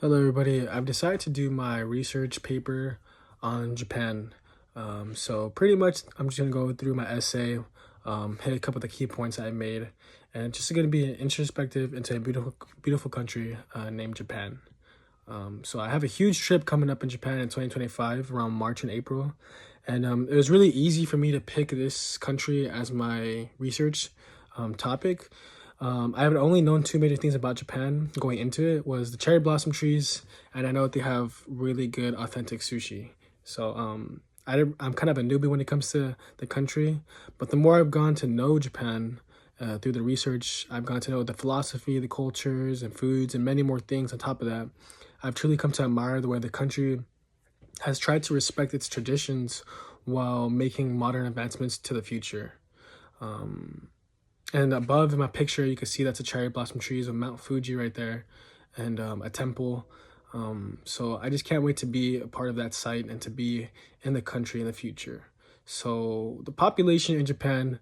Hello, everybody. I've decided to do my research paper on Japan. So pretty much, I'm just gonna go through my essay, hit a couple of the key points I made, and it's just gonna be an introspective into a beautiful country named Japan. So I have a huge trip coming up in Japan in 2025, around March and April, and it was really easy for me to pick this country as my research topic. I had only known two major things about Japan going into it was the cherry blossom trees, and I know that they have really good authentic sushi. So I'm kind of a newbie when it comes to the country, but the more I've gone to know Japan through the research, I've gone to know the philosophy, the cultures, and foods, and many more things on top of that. I've truly come to admire the way the country has tried to respect its traditions while making modern advancements to the future. Um, and above in my picture, you can see that's a cherry blossom trees with Mount Fuji right there and a temple. So I just can't wait to be a part of that site and to be in the country in the future. So the population in Japan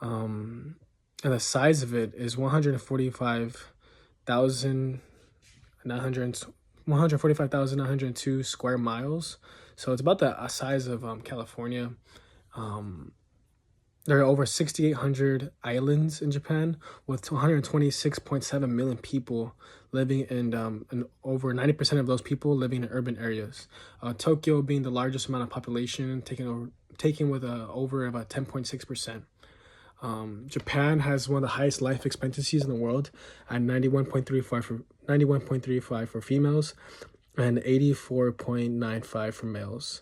and the size of it is 145,902 square miles. So it's about the size of California. Um, there are over 6,800 islands in Japan, with 126.7 million people living and over 90% of those people living in urban areas. Tokyo being the largest amount of population, taking with over about 10.6%. Japan has one of the highest life expectancies in the world at 91.35 for females and 84.95 for males.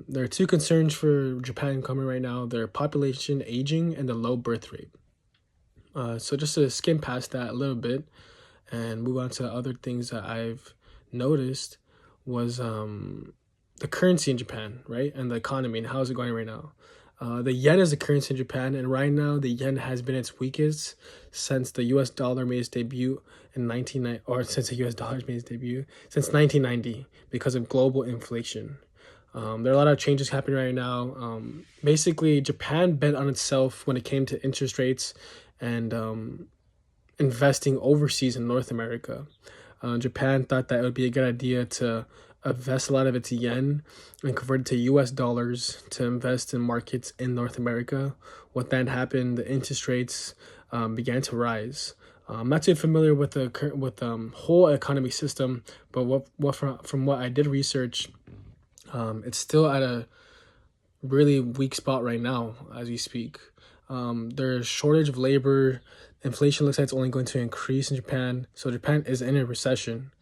There are two concerns for Japan coming right now: their population aging and the low birth rate. So just to skim past that a little bit and move on to other things that I've noticed was the currency in Japan, right? And the economy and how is it going right now. The yen is the currency in Japan, and right now the yen has been its weakest since the U.S. dollar made its debut in 1990, or since the U.S. dollar made its debut since 1990 because of global inflation. There are a lot of changes happening right now. Basically, Japan bet on itself when it came to interest rates and investing overseas in North America. Japan thought that it would be a good idea to invest a lot of its yen and convert it to US dollars to invest in markets in North America. What then happened, the interest rates began to rise. I'm not too familiar with the whole economy system, but from what I did research, it's still at a really weak spot right now as we speak. There's shortage of labor. Inflation looks like it's only going to increase in Japan. So Japan is in a recession.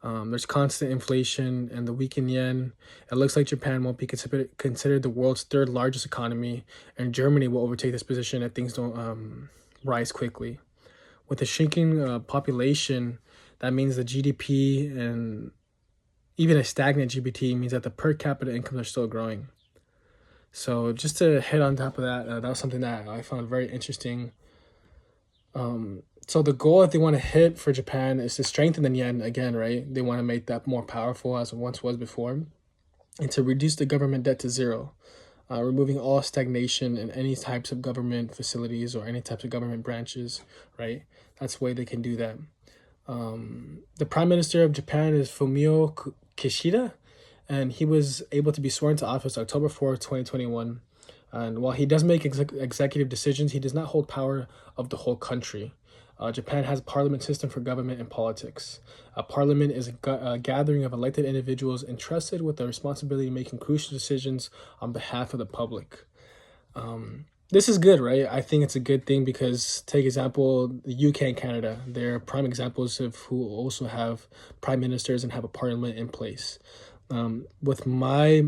There's constant inflation and the weakened yen. It looks like Japan won't be considered the world's third largest economy, and Germany will overtake this position if things don't rise quickly. With a shrinking population, that means the GDP and even a stagnant GDP means that the per capita incomes are still growing. So just to hit on top of that, that was something that I found very interesting. So the goal that they want to hit for Japan is to strengthen the yen again, right? They want to make that more powerful as it once was before, and to reduce the government debt to zero, removing all stagnation in any types of government facilities or any types of government branches, right? That's the way they can do that. The Prime Minister of Japan is Fumio Kishida, and he was able to be sworn to office October 4th, 2021. And while he does make executive decisions, he does not hold power of the whole country. Japan has a parliament system for government and politics. A parliament is a gathering of elected individuals entrusted with the responsibility of making crucial decisions on behalf of the public. This is good, right? I think it's a good thing because, take example, the UK and Canada. They're prime examples of who also have prime ministers and have a parliament in place. Um, with my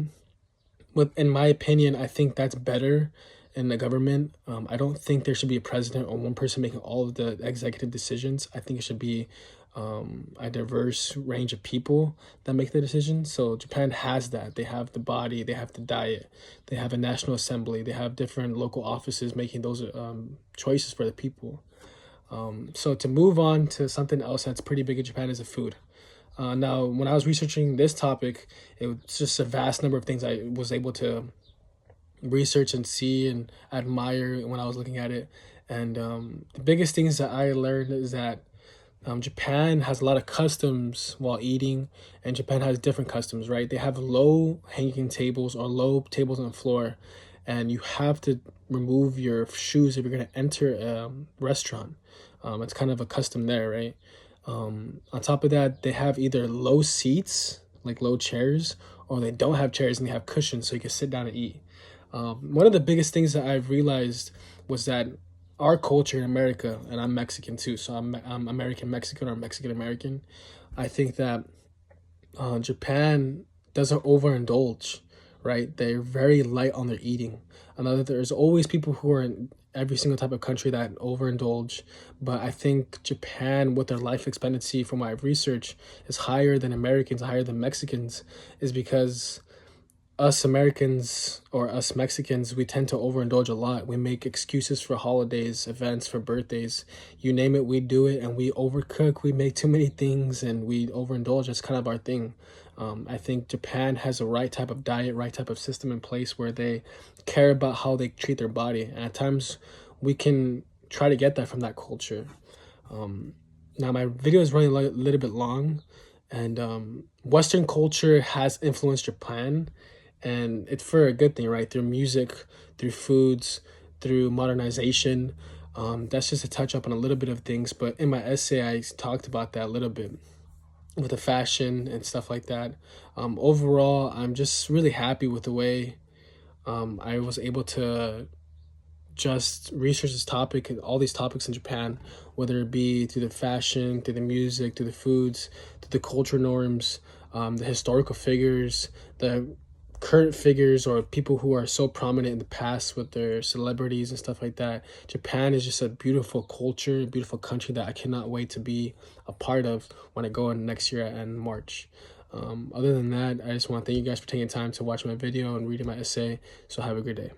in my opinion, I think that's better in the government. I don't think there should be a president or one person making all of the executive decisions. I think it should be a diverse range of people that make the decisions. So Japan has that. They have the body, they have the diet, they have a national assembly, they have different local offices making those choices for the people. So to move on to something else that's pretty big in Japan is the food. Now, when I was researching this topic, it was just a vast number of things I was able to research and see and admire when I was looking at it. And the biggest things that I learned is that Japan has a lot of customs while eating, and Japan has different customs, right? They have low hanging tables or low tables on the floor, and you have to remove your shoes if you're going to enter a restaurant. It's kind of a custom there, right? On top of that, they have either low seats, like low chairs, or they don't have chairs and they have cushions so you can sit down and eat. One of the biggest things that I've realized was that our culture in America, and I'm Mexican too, so I'm American Mexican or Mexican American. I think that Japan doesn't overindulge, right? They're very light on their eating. Another, there's always people who are in every single type of country that overindulge, but I think Japan, with their life expectancy, from what I've researched, is higher than Americans, higher than Mexicans, is because us Americans or us Mexicans, we tend to overindulge a lot. We make excuses for holidays, events, for birthdays. You name it, we do it, and we overcook. We make too many things and we overindulge. It's kind of our thing. I think Japan has the right type of diet, right type of system in place where they care about how they treat their body. And at times, we can try to get that from that culture. Now, my video is running a little bit long, and Western culture has influenced Japan, and it's for a good thing, right? Through music, through foods, through modernization. That's just to touch up on a little bit of things, but in my essay, I talked about that a little bit with the fashion and stuff like that. Overall, I'm just really happy with the way I was able to just research this topic and all these topics in Japan, whether it be through the fashion, through the music, through the foods, through the culture norms, the historical figures, the current figures, or people who are so prominent in the past with their celebrities and stuff like that. Japan is just a beautiful culture, a beautiful country that I cannot wait to be a part of when I go in next year in March. Other than that, I just want to thank you guys for taking time to watch my video and reading my essay. So have a good day.